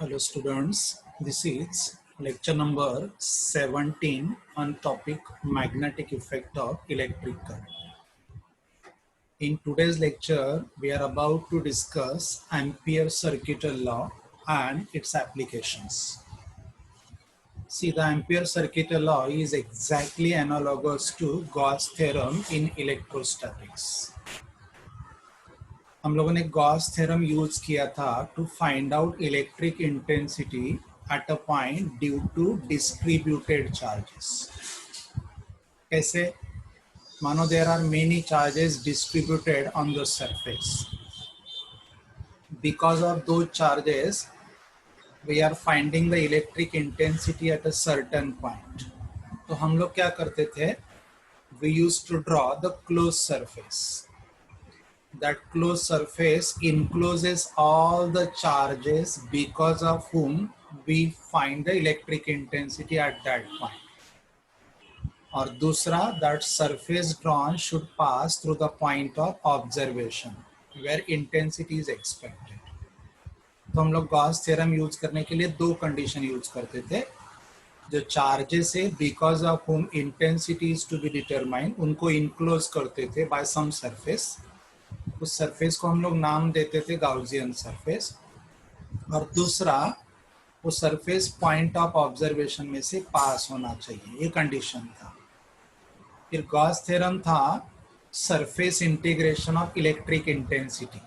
Hello students, this is lecture number 17 on topic magnetic effect of electric current. In today's lecture, we are about to discuss Ampere's circuital law and its applications. See, the Ampere's circuital law is exactly analogous to Gauss theorem in electrostatics. हम लोगों ने Gauss theorem use किया था to find out electric intensity at a point due to distributed charges. कैसे? मानो there are many charges distributed on the surface. Because of दो charges we are finding the electric intensity at a certain point. तो हम लोग क्या करते थे? We use to draw the close surface. That closed surface encloses all the charges because of whom we find the electric intensity at that point. और दूसरा, that surface drawn should pass through the point of observation where intensity is expected. तो हम लोग Gauss theorem use करने के लिए दो condition use करते थे. जो चार्जेस है because of whom intensity is to be determined, उनको इनक्लोज करते थे by some surface. उस सरफेस को हम लोग नाम देते थे गाउसियन सरफेस. और दूसरा, वो सरफेस पॉइंट ऑफ ऑब्जर्वेशन में से पास होना चाहिए, ये कंडीशन था. फिर गॉस थ्योरम था surface integration of electric intensity.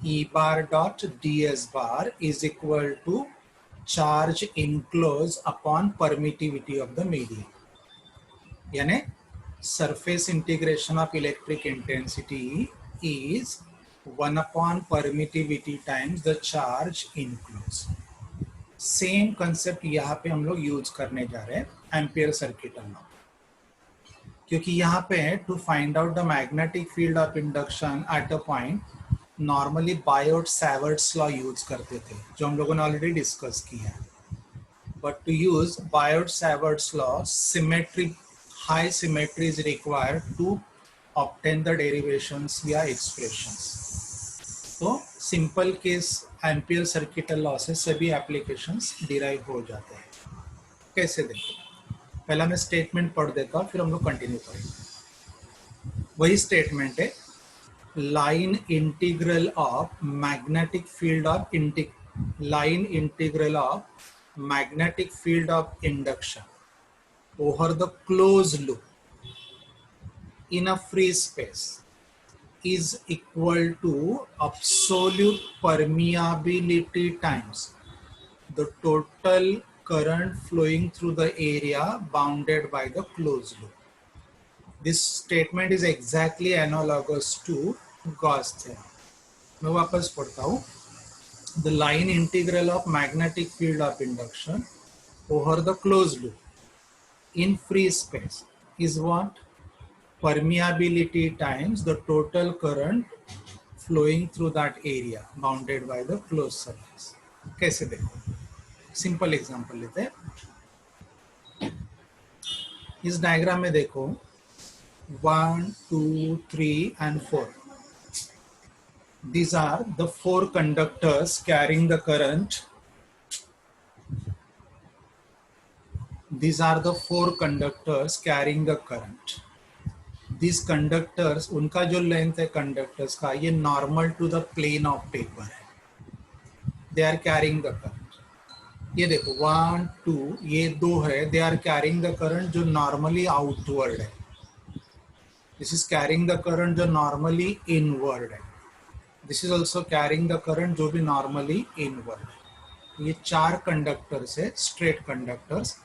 E bar dot D S bar is equal to charge enclose upon permittivity of the medium. यानी surface integration of electric intensity is 1 upon permittivity times the charge enclosed. Same concept यहाँ पे हम लोग use करने जा रहे हैं ampere circuital law. क्योंकि यहाँ पे to find out the magnetic field of induction at a point normally Biot Savart's law use करते थे, जो हम लोगों ने ऑलरेडी डिस्कस किया है. But to use Biot Savart's law, symmetric high symmetry is required to obtain the derivations via expressions. तो simple case ampere circuital law से सभी एप्लीकेशंस डिराइव हो जाते हैं. कैसे देखो? पहला मैं स्टेटमेंट पढ़ देता हूँ, फिर हम लोग कंटिन्यू करेंगे. वही स्टेटमेंट है, line integral of magnetic field of magnetic field of induction over the closed loop in a free space is equal to absolute permeability times the total current flowing through the area bounded by the closed loop. This statement is exactly analogous to Gauss theorem. मैं वापस पढ़ता हूँ. The line integral of magnetic field of induction over the closed loop in free space is what? Permeability times the total current flowing through that area bounded by the closed surface. कैसे देखो? Simple example लेते हैं. इस diagram में देखो 1, 2, 3 and 4. These are the 4 conductors carrying the current. These are the 4 conductors carrying the current. These conductors, उनका जो length है कंडक्टर्स का, ये normal to the plane of paper है. They are carrying the current. ये देखो 1, 2, ये 2 है. They are carrying the current जो नॉर्मली आउटवर्ड है. This is carrying the current जो नॉर्मली इनवर्ड है. This is also carrying the current जो भी नॉर्मली इनवर्ड है. ये 4 कंडक्टर्स है, straight conductors.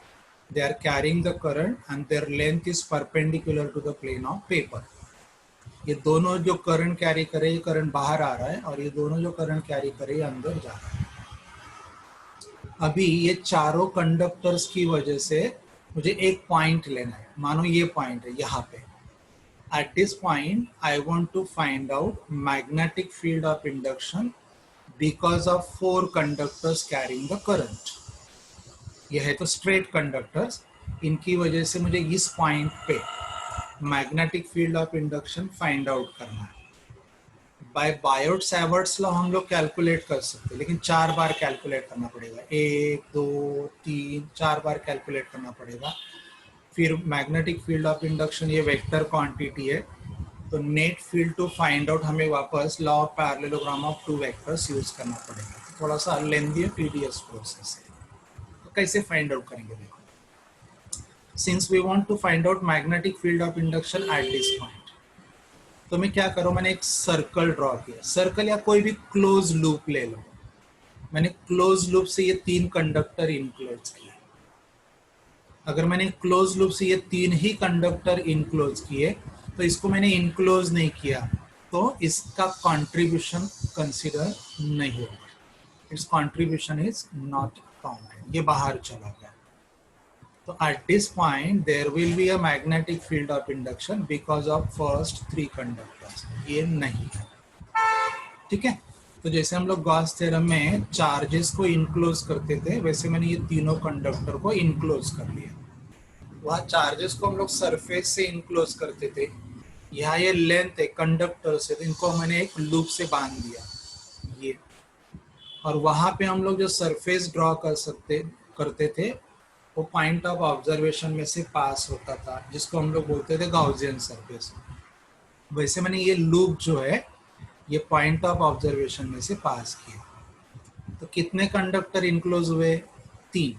They are carrying the current and their length is perpendicular to the plane of paper. ये दोनों जो करंट कैरी करे, ये करंट बाहर आ रहा है, और ये दोनों जो करंट कैरी करे, ये अंदर जा रहा है. अभी ये चारों कंडक्टर्स की वजह से मुझे एक पॉइंट लेना है. मानो ये पॉइंट है यहाँ पे. At this point, I want to find out magnetic field of induction because of 4 conductors carrying the current. यह है तो स्ट्रेट कंडक्टर्स, इनकी वजह से मुझे इस पॉइंट पे magnetic field of induction find out करना है. बाय बायोट सैवर्ट्स लॉ हम लोग कैलकुलेट कर सकते हैं, लेकिन 4 बार कैलकुलेट करना पड़ेगा, 1 2 3 4 बार कैलकुलेट करना पड़ेगा। फिर मैग्नेटिक फील्ड ऑफ इंडक्शन ये वेक्टर क्वांटिटी है, तो net field to find out हमें वापस law of parallelogram of two vectors use करना पड़ेगा। तो थोड़ा सा लेंथी है, टीडीएस प्रोसेस है। तो कैसे फाइंड आउट करेंगे देखो, since we want to find out magnetic field of induction at this point, तो मैं क्या करूं, मैंने एक सर्कल ड्रॉ किया, सर्कल या कोई भी क्लोज लूप ले लो। मैंने क्लोज लूप से ये 3 कंडक्टर इनक्लोज किए। अगर मैंने क्लोज लूप से ये 3 ही कंडक्टर इनक्लोज किए, तो इसको मैंने इनक्लोज नहीं किया, तो इसका कंट्रीब्यूशन कंसीडर नहीं होगा, it's contribution is not counted, ये बाहर चला गया। तो at this point there will be a magnetic field of induction because of first 3 conductors, ये नहीं है, ठीक है। तो जैसे हम लोग गॉस थ्योरम में चार्जेस को इनक्लोज करते थे, वैसे मैंने ये तीनों कंडक्टर को इनक्लोज कर लिया। वहाँ चार्जेस को हम लोग सरफेस से इनक्लोज करते थे, यहाँ ये लेंथ है कंडक्टर से, तो इनको मैंने एक लूप से बांध दिया ये, और वहाँ पे हम लोग जो सरफेस ड्रॉ करते थे वो पॉइंट ऑफ ऑब्जर्वेशन में से पास होता था, जिसको हम लोग बोलते थे गाउसियन सरफेस। वैसे मैंने ये लूप जो है ये पॉइंट ऑफ ऑब्जर्वेशन में से पास किया। तो कितने कंडक्टर इनक्लोज हुए, 3।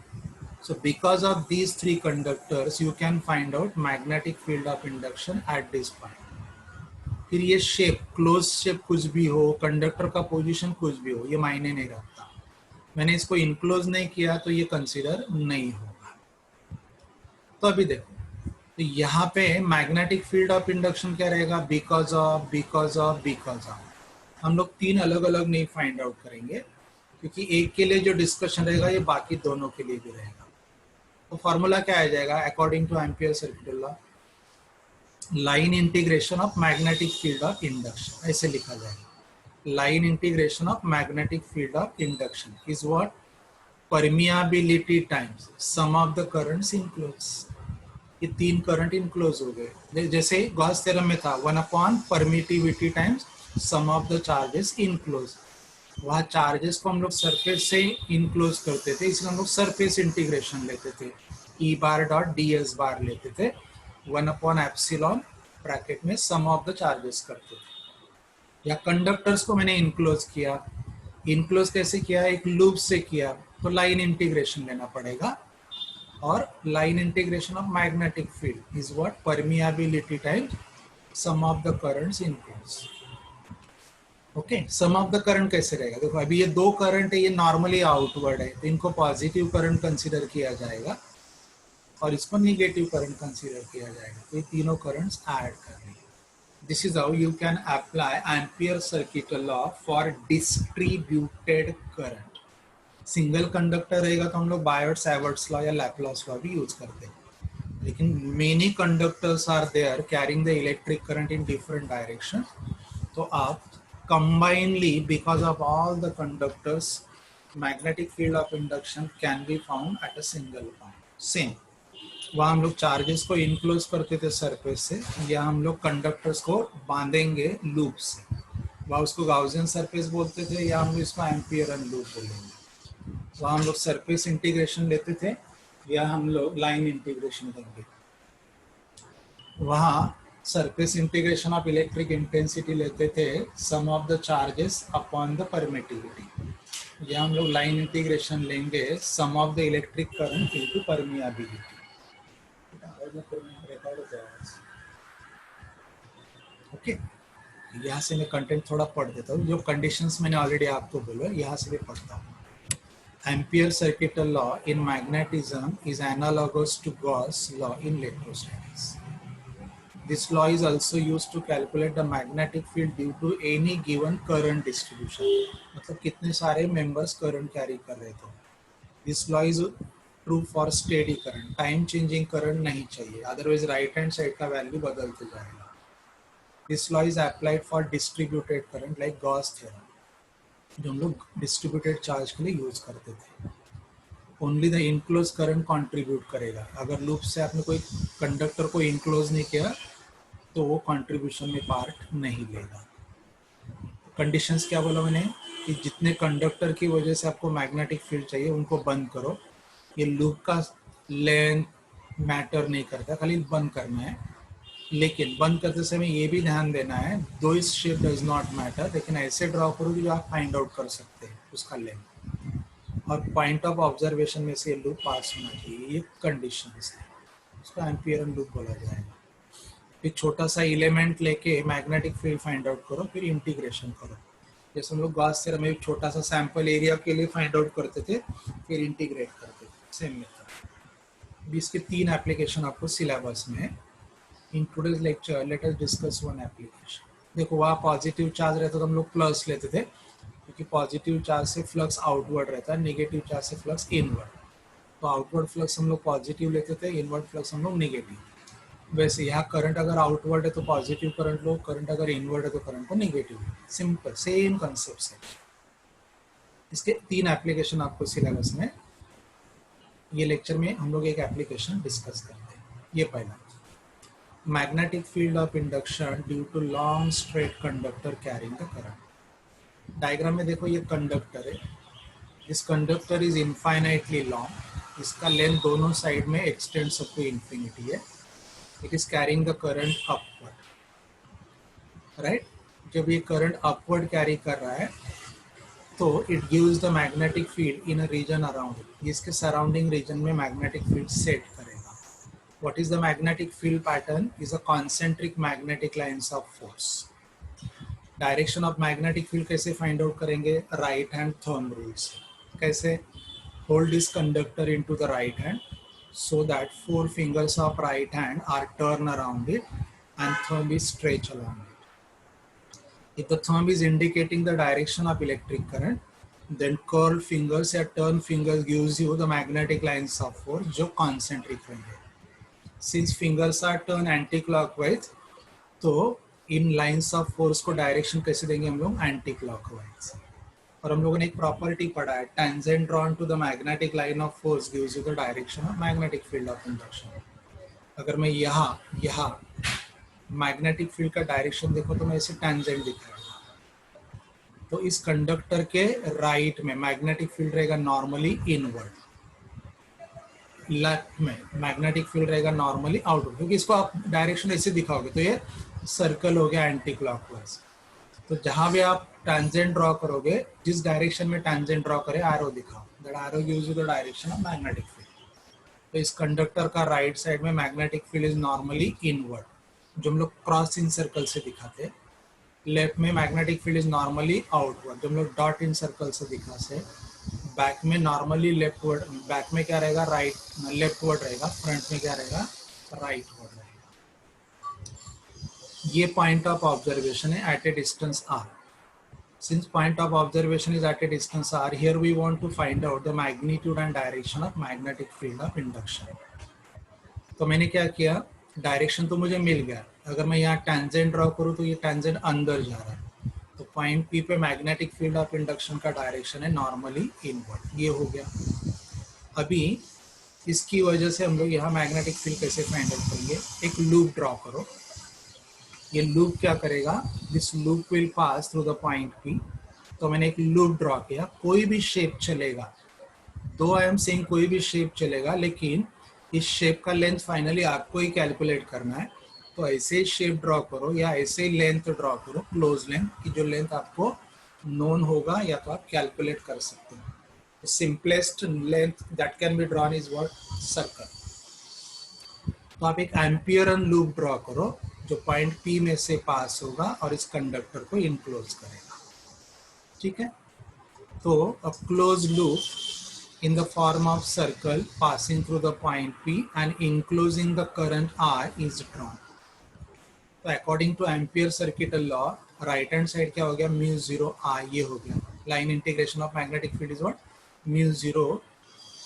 So because of these 3 conductors you can find out magnetic field of induction at this point. फिर ये शेप, क्लोज शेप कुछ भी हो, कंडक्टर का पोजीशन कुछ भी हो, ये मायने नहीं रखता। मैंने इसको इनक्लोज नहीं किया तो ये कंसीडर नहीं होगा। तो अभी देखो, तो यहाँ पे मैग्नेटिक फील्ड ऑफ इंडक्शन क्या रहेगा, बिकॉज ऑफ। हम लोग 3 अलग अलग नहीं फाइंड आउट करेंगे, क्योंकि एक के लिए जो डिस्कशन रहेगा ये बाकी दोनों के लिए भी रहेगा। तो फॉर्मूला क्या आ जाएगा, according to Ampere circuit law, line integration of magnetic field of induction, ऐसे लिखा जाएगा। Line integration of magnetic field of induction is what, permeability times sum of the currents enclose. ये 3 करंट इनक्लोज हो गए, जैसे गॉस थ्योरम में था 1 permittivity times sum of the charges enclose. वहाँ चार्जेस को हम लोग सरफेस से इनक्लोज करते थे, इसलिए हम लोग सरफेस इंटीग्रेशन लेते थे, ई बार डॉट डी एस बार लेते थे, 1/एप्सिलॉन ब्रैकेट में सम ऑफ द चार्जेस करते थे। या कंडक्टर्स को मैंने इनक्लोज किया, इनक्लोज कैसे किया, एक लूप से किया, तो लाइन इंटीग्रेशन लेना पड़ेगा, और line integration of magnetic field is what, permeability times sum of the currents enclose. Okay, sum of the current कैसे रहेगा, देखो अभी ये 2 करंट है, ये नॉर्मली आउटवर्ड है, तो इनको पॉजिटिव करंट कंसीडर किया जाएगा और इसको निगेटिव करंट कंसीडर किया जाएगा। तो ये तीनों करंट्स ऐड कर रही है। This is how you can apply Ampere circuit law for distributed current. Single conductor रहेगा तो हम लोग बायोट सैवर्ट्स लॉ या लैप्लास लॉ भी यूज करते हैं, लेकिन many conductors are there carrying the electric current in different direction, तो आप combinedly because of all the conductors magnetic field of induction can be found at a single point. Same, वहाँ हम लोग charges को enclose करते थे surface से, या हम लोग कंडक्टर्स को बांधेंगे लूप से, वहाँ उसको गाउसियन सरफेस बोलते थे, या हम लोग इसको एम्पियरन लूप बोलेंगे। वहाँ हम लोग सरफेस इंटीग्रेशन लेते थे, या हम लोग लाइन इंटीग्रेशन लेंगे। वहाँ surface integration of electric intensity लेते थे, sum of the charges upon the permittivity, या हम लोग लाइन इंटीग्रेशन लेंगे, sum of the electric current into permeability. Okay, यहाँ से मैं कंटेंट थोड़ा पढ़ देता हूँ, जो कंडीशंस मैंने ऑलरेडी आपको बोला यहाँ से भी पढ़ता हूँ। Ampere circuit law in magnetism is analogous to Gauss law in electrostatics. This law is also used to calculate the magnetic field due to any given current distribution. मतलब कितने सारे members current carry कर रहे थे। This law is true for steady current. Time changing current नहीं चाहिए, otherwise right hand side का value बदलते जाएगा। This law is applied for distributed current like Gauss theorem, जो हम लोग distributed charge के लिए use करते थे। Only the enclosed current contribute करेगा। अगर loop से आपने कोई conductor को enclose नहीं किया तो वो कंट्रीब्यूशन में पार्ट नहीं लेगा। कंडीशंस क्या बोला मैंने कि जितने कंडक्टर की वजह से आपको मैग्नेटिक फील्ड चाहिए उनको बंद करो। ये लूप का लेंथ मैटर नहीं करता, खाली बंद करना है। लेकिन बंद करते समय ये भी ध्यान देना है, दो इस शेप डज नॉट मैटर, लेकिन ऐसे ड्रॉ करो कि जो आप फाइंड आउट कर सकते हैं उसका लेंथ। और पॉइंट ऑफ ऑब्जर्वेशन में से लूप पास होना चाहिए, ये कंडीशन है, उसको एम्पियरन लूप बोला जाएगा। फिर छोटा सा एलिमेंट लेके मैग्नेटिक फील्ड फाइंड आउट करो, फिर इंटीग्रेशन करो। जैसे हम लोग गॉस थ्योरम में छोटा सा सैंपल एरिया के लिए फाइंड आउट करते थे, फिर इंटीग्रेट करते थे, सेम मेथड। इसके 3 एप्लीकेशन आपको सिलेबस में है। In today's lecture let us discuss one application. देखो वहाँ पॉजिटिव चार्ज रहता तो हम लोग प्लस लेते थे, क्योंकि पॉजिटिव चार्ज से फ्लक्स आउटवर्ड रहता है, नेगेटिव चार्ज से फ्लक्स इनवर्ड। तो आउटवर्ड फ्लक्स हम लोग पॉजिटिव लेते थे, इनवर्ड फ्लक्स हम लोग नेगेटिव। वैसे यहाँ करंट अगर आउटवर्ड है तो पॉजिटिव करंट लो, करंट अगर इनवर्ड है तो करंट को नेगेटिव लो। सिंपल सेम कंसेप्ट है। इसके 3 एप्लीकेशन आपको सिलेबस में, ये लेक्चर में हम लोग एक एप्लीकेशन डिस्कस करते हैं। ये पहला, magnetic field of induction due to long straight conductor carrying the current. Diagram में देखो ये कंडक्टर है, this conductor is infinitely long, इसका लेंथ दोनों साइड में एक्सटेंड्स अप टू इंफिनिटी है। It is carrying the current upward, right. जब ये करंट अपवर्ड कैरी कर रहा है तो it gives the magnetic field in a region around it, इसके सराउंडिंग रीजन में मैग्नेटिक फील्ड सेट करेगा। What is the magnetic field pattern is a concentric magnetic lines of force. Direction of magnetic field कैसे find out करेंगे, right hand thumb rule से। कैसे, hold this conductor into the right hand so that 4 fingers of right hand are turned around it and thumb is stretched along it. If the thumb is indicating the direction of electric current, then curled fingers या turn fingers gives you the magnetic lines of force जो concentric रहेंगे। Since fingers are turned anti-clockwise, तो इन lines of force को direction कैसे देंगे हम लोग, anti-clockwise। और हम लोगों ने एक प्रॉपर्टी पढ़ा है, tangent drawn to the magnetic line of force gives you the direction of magnetic field of induction. अगर मैं यहाँ मैग्नेटिक फील्ड का डायरेक्शन देखो तो मैं इसे टेंजेंट दिखाऊंगा, तो इस कंडक्टर के राइट में मैग्नेटिक फील्ड रहेगा नॉर्मली इनवर्ड, लेफ्ट में मैग्नेटिक फील्ड रहेगा नॉर्मली आउटवर्ड, क्योंकि इसको आप डायरेक्शन ऐसे दिखाओगे तो ये सर्कल हो गया एंटी क्लॉकवाइज। तो जहां भी आप टेंजेंट ड्रॉ करोगे, जिस डायरेक्शन में टेंजेंट ड्रॉ करे एरो दिखाओ, that arrow gives you the direction of magnetic field. तो इस कंडक्टर का राइट साइड में magnetic field is normally inward, जो हम लोग क्रॉस इन सर्कल से दिखाते हैं। लेफ्ट में magnetic field is normally outward, जो हम लोग डॉट इन सर्कल से दिखा से। बैक में नॉर्मली लेफ्टवर्ड, बैक में क्या रहेगा, राइट लेफ्टवर्ड रहेगा, फ्रंट में क्या रहेगा, राइटवर्ड रहेगा। ये पॉइंट ऑफ ऑब्जर्वेशन है at a distance R. Since point of observation is at a distance r, here we want to find out the magnitude and direction of magnetic field of induction. तो मैंने क्या किया, direction तो मुझे मिल गया, अगर मैं यहाँ टेंजेंट ड्रॉ करूँ तो ये टेंजेंट अंदर जा रहा है, तो पॉइंट पी पे मैग्नेटिक फील्ड ऑफ इंडक्शन का डायरेक्शन है नॉर्मली इनवर्ड, ये हो गया। अभी इसकी वजह से हम लोग यहाँ मैग्नेटिक फील्ड कैसे फाइंड आउट करेंगे, एक लूप ड्रॉ करो। ये लूप क्या करेगा, this loop will pass through the point P. तो मैंने एक लूप ड्रॉ किया, कोई भी शेप चलेगा, दो आई एम सेइंग कोई भी शेप चलेगा, लेकिन इस शेप का लेंथ फाइनली आपको ही कैलकुलेट करना है। तो ऐसे ही शेप ड्रॉ करो या ऐसे ही लेंथ ड्रॉ करो, क्लोज लेंथ की जो लेंथ आपको नोन होगा या तो आप कैलकुलेट कर सकते हो। Simplest length that can be drawn is what, circle. तो आप एक एम्पियरन लूप ड्रॉ करो जो पॉइंट पी में से पास होगा और इस कंडक्टर को इनक्लोज करेगा, ठीक है। तो a close loop in the form of circle passing through the point P and enclosing the current R is drawn. तो according to Ampere circuital law, right hand side क्या हो गया, म्यू जीरो आर, ये हो गया। Line integration of magnetic field is what, mu zero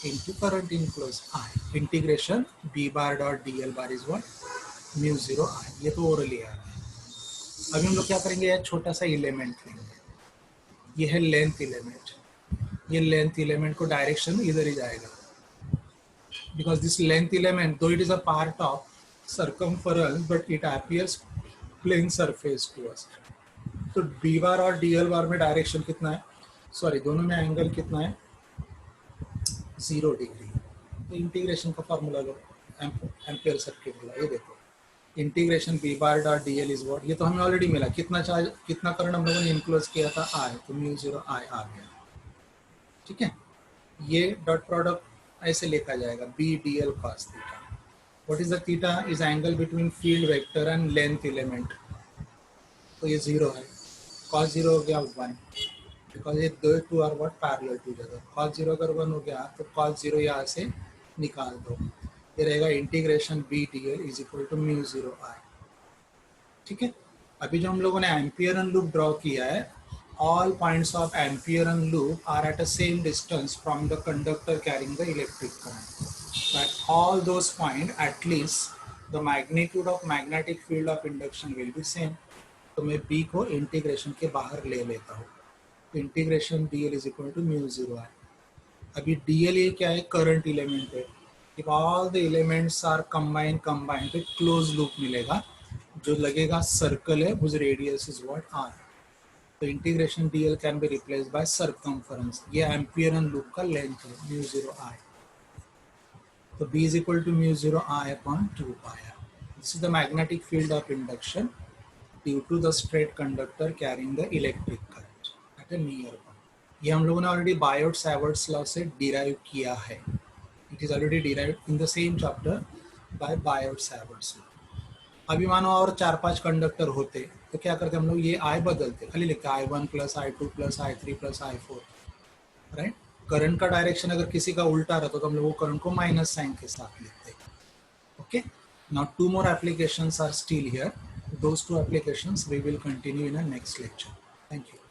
into current enclosed I, integration b bar dot dl bar is what, mu zero I। ये तो orally आ रहा है। अभी हम लोग क्या करेंगे, यह छोटा सा एलिमेंट लेंगे, ये है लेंथ एलिमेंट। ये लेंथ एलिमेंट को डायरेक्शन इधर ही जाएगा, बिकॉज दिस लेंथ एलिमेंट दो it is a part of circumference but it appears plane surface to us, तो डी बार और डीएल बार में डायरेक्शन कितना है, सॉरी दोनों में एंगल कितना है, 0 डिग्री। तो इंटीग्रेशन का फॉर्मूला लो, एम्पियर सर्किट वाला, ये देखो integration B bar dot D L is what, ये तो हमें ऑलरेडी मिला, कितना चार्ज कितना करंट हम लोगों ने इनक्लोज किया था, आई, तो म्यू 0 आई आ गया। ठीक है, ये डॉट प्रोडक्ट ऐसे लिखा जाएगा B D L cos theta. What is the theta, is angle between field vector and length element, तो ये 0 है, कॉस 0 हो गया 1, बिकॉज ये दो two are what parallel together, cos 0 अगर 1 हो गया तो कॉस 0 यहाँ से निकाल दो, ये रहेगा integration B D L is equal to mu 0 I. ठीक है, अभी जो हम लोगों ने एम्पियरन लूप ड्रॉ किया है, all points of Ampere loop are at the same distance from the conductor carrying the electric current. So at all those points, at least the magnitude of magnetic field of induction will be same. तो मैं B को integration के बाहर ले लेता हूँ, तो integration DL is equal to mu 0 है। अभी DL ये क्या है, करंट एलिमेंट है। If all the elements are combined तो क्लोज लूप मिलेगा, जो लगेगा सर्कल है, whose radius is what R। तो integration DL can be replace by circumference, ये एम्पियरन लूप का लेंथ है म्यू 0 आई। तो B is equal to mu 0 I upon 2 pi. This is the magnetic field of induction due to the straight conductor carrying the electric current at a near point. ये हम लोगों ने already Biot Savart's law से derive किया है, it is already derived in the same chapter by Biot Savart's law. अभी मानो और 4-5 कंडक्टर होते तो क्या करते हम लोग, ये आई बदलते, खाली लिखते I1 plus I2 plus I3 plus I4, right. Current का डायरेक्शन अगर किसी का उल्टा रहता तो हम लोग वो करंट को माइनस साइन के साथ लिखते। Okay, now 2 more applications are still here. Those 2 applications we will continue in a next lecture. Thank you.